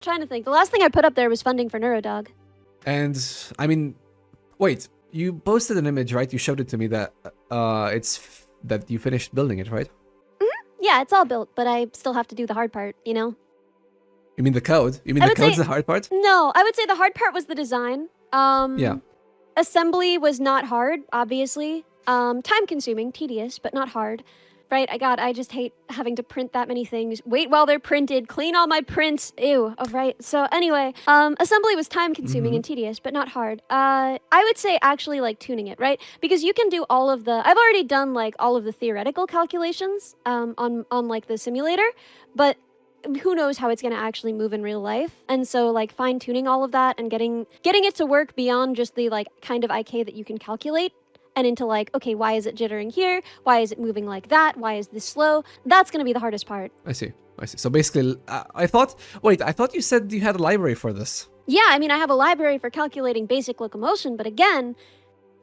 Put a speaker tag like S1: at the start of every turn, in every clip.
S1: trying to think. The last thing I put up there was funding for Neurodog.
S2: And I mean, wait, you posted an image, right? You showed it to me that that you finished building it, right?
S1: Yeah, it's all built, but I still have to do the hard part, you know?
S2: You mean the code? You mean the code's the hard part?
S1: No, I would say the hard part was the design.
S2: Yeah.
S1: Assembly was not hard, obviously. Time consuming, tedious, but not hard. Right, I just hate having to print that many things. Wait while they're printed, clean all my prints. Ew. Oh, right. So anyway, assembly was time consuming and tedious, but not hard. I would say actually like tuning it, right? Because you can do all of the, I've already done like all of the theoretical calculations on like the simulator, but who knows how it's going to actually move in real life. And so like fine tuning all of that and getting it to work beyond just the like kind of IK that you can calculate. And into like, okay, why is it jittering here? Why is it moving like that? Why is this slow? That's going to be the hardest part.
S2: I see. So basically, I thought you said you had a library for this.
S1: Yeah, I mean, I have a library for calculating basic locomotion, but again,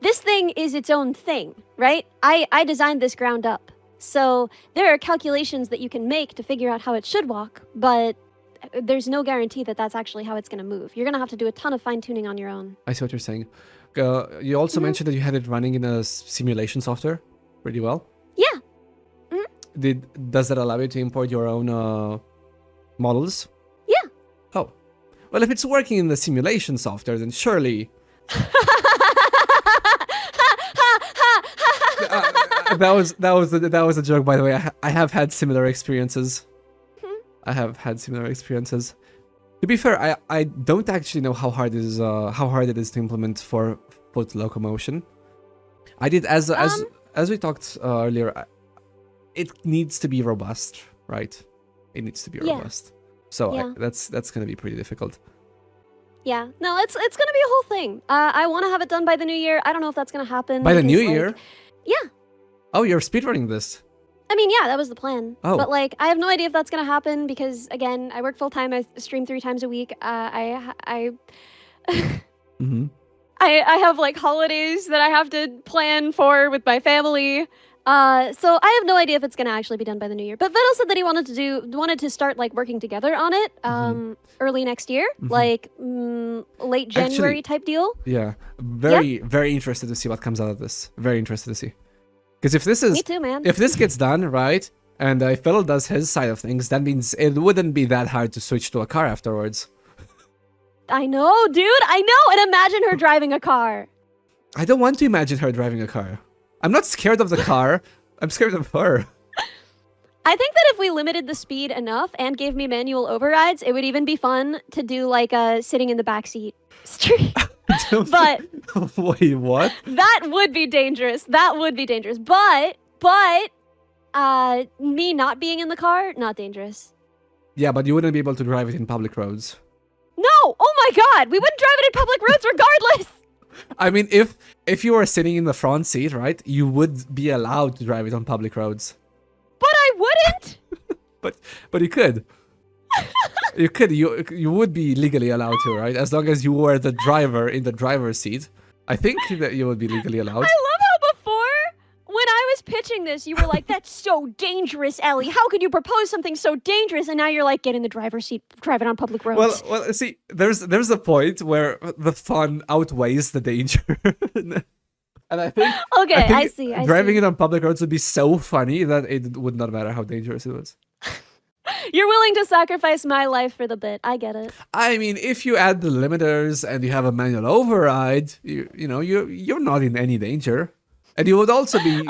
S1: this thing is its own thing, right? I designed this ground up. So there are calculations that you can make to figure out how it should walk, but there's no guarantee that that's actually how it's going to move. You're going to have to do a ton of fine tuning on your own.
S2: I see what you're saying. You also mentioned that you had it running in a simulation software pretty well.
S1: Yeah.
S2: Does that allow you to import your own models?
S1: Yeah.
S2: Oh. Well, if it's working in the simulation software, then surely... that was a joke, by the way. I have had similar experiences. To be fair, I don't actually know how hard it is to implement for foot locomotion. I did as we talked earlier. It needs to be robust, right? It needs to be robust. So that's going to be pretty difficult.
S1: Yeah, no, it's going to be a whole thing. I want to have it done by the new year. I don't know if that's going to happen.
S2: By the new year?
S1: Yeah.
S2: Oh, you're speedrunning this.
S1: I mean, yeah, that was the plan.
S2: Oh.
S1: But like, I have no idea if that's gonna happen because, again, I work full time. I stream 3 times a week. I have like holidays that I have to plan for with my family. So I have no idea if it's gonna actually be done by the new year. But Vettel said that he wanted to start like working together on it early next year, like late January type deal.
S2: Yeah, very interested to see what comes out of this. Very interested to see. Because if this is,
S1: me too, man.
S2: If this gets done, right, and if Phil does his side of things, that means it wouldn't be that hard to switch to a car afterwards.
S1: I know, dude, I know, and imagine her driving a car.
S2: I don't want to imagine her driving a car. I'm not scared of the car, I'm scared of her.
S1: I think that if we limited the speed enough and gave me manual overrides, it would even be fun to do like a sitting in the backseat street. But
S2: wait, what?
S1: That would be dangerous. But me not being in the car, not dangerous.
S2: Yeah, but you wouldn't be able to drive it in public roads.
S1: No! Oh my god! We wouldn't drive it in public roads regardless!
S2: I mean, if you were sitting in the front seat, right, you would be allowed to drive it on public roads.
S1: But I wouldn't!
S2: but you could. You could. You would be legally allowed to, right? As long as you were the driver in the driver's seat. I think that you would be legally allowed.
S1: I love how before, when I was pitching this, you were like, that's so dangerous, Ellie. How could you propose something so dangerous? And now you're like, get in the driver's seat, drive it on public roads.
S2: Well, see, there's a point where the fun outweighs the danger. And I think...
S1: Okay, I see.
S2: Driving it on public roads would be so funny that it would not matter how dangerous it was.
S1: You're willing to sacrifice my life for the bit. I get it.
S2: I mean, if you add the limiters and you have a manual override, you're not in any danger. And you would also be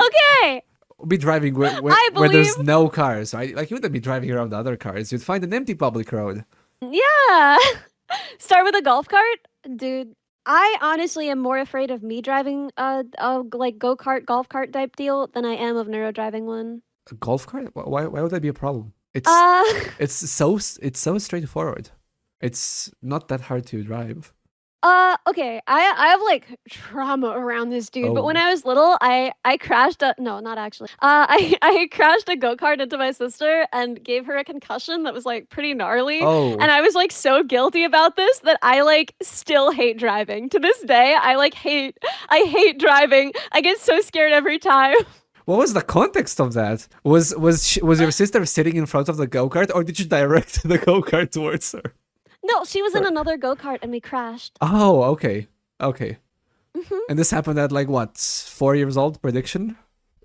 S2: driving where there's no cars, right? Like, you wouldn't be driving around the other cars. You'd find an empty public road.
S1: Yeah. Start with a golf cart? Dude, I honestly am more afraid of me driving a like go-kart, golf cart type deal than I am of Neuro driving one.
S2: A golf cart? Why would that be a problem? It's so straightforward. It's not that hard to drive.
S1: Okay, I have like trauma around this dude, but when I was little, I crashed not actually. I crashed a go-kart into my sister and gave her a concussion that was like pretty gnarly. And I was like so guilty about this that I like still hate driving. To this day, I hate driving. I get so scared every time.
S2: What was the context of that? Was your sister sitting in front of the go-kart, or did you direct the go-kart towards her?
S1: No, she was in
S2: Sorry.
S1: another go-kart and we crashed.
S2: Oh, okay. Okay.
S1: Hmm.
S2: And this happened at like what, 4 years old? Prediction?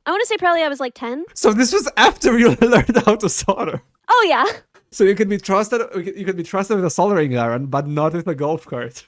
S1: I want to say probably I was like 10.
S2: So this was after you learned how to solder.
S1: Oh yeah.
S2: So you can be trusted. You can be trusted with a soldering iron, but not with a golf cart.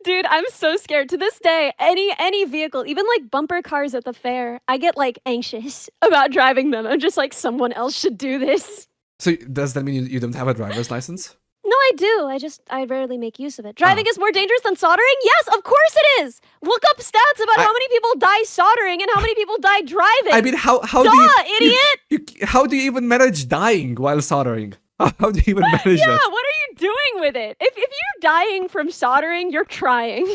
S1: Dude, I'm so scared. To this day, any vehicle, even like bumper cars at the fair, I get like anxious about driving them. I'm just like, someone else should do this.
S2: So does that mean you don't have a driver's license?
S1: No, I do. I rarely make use of it. Driving is more dangerous than soldering? Yes, of course it is. Look up stats about how many people die soldering and how many people die driving.
S2: I mean, how
S1: Duh,
S2: do you,
S1: idiot!
S2: how do you even manage dying while soldering? How do you even manage
S1: Yeah,
S2: that?
S1: what are you doing with it? If you're dying from soldering, you're trying.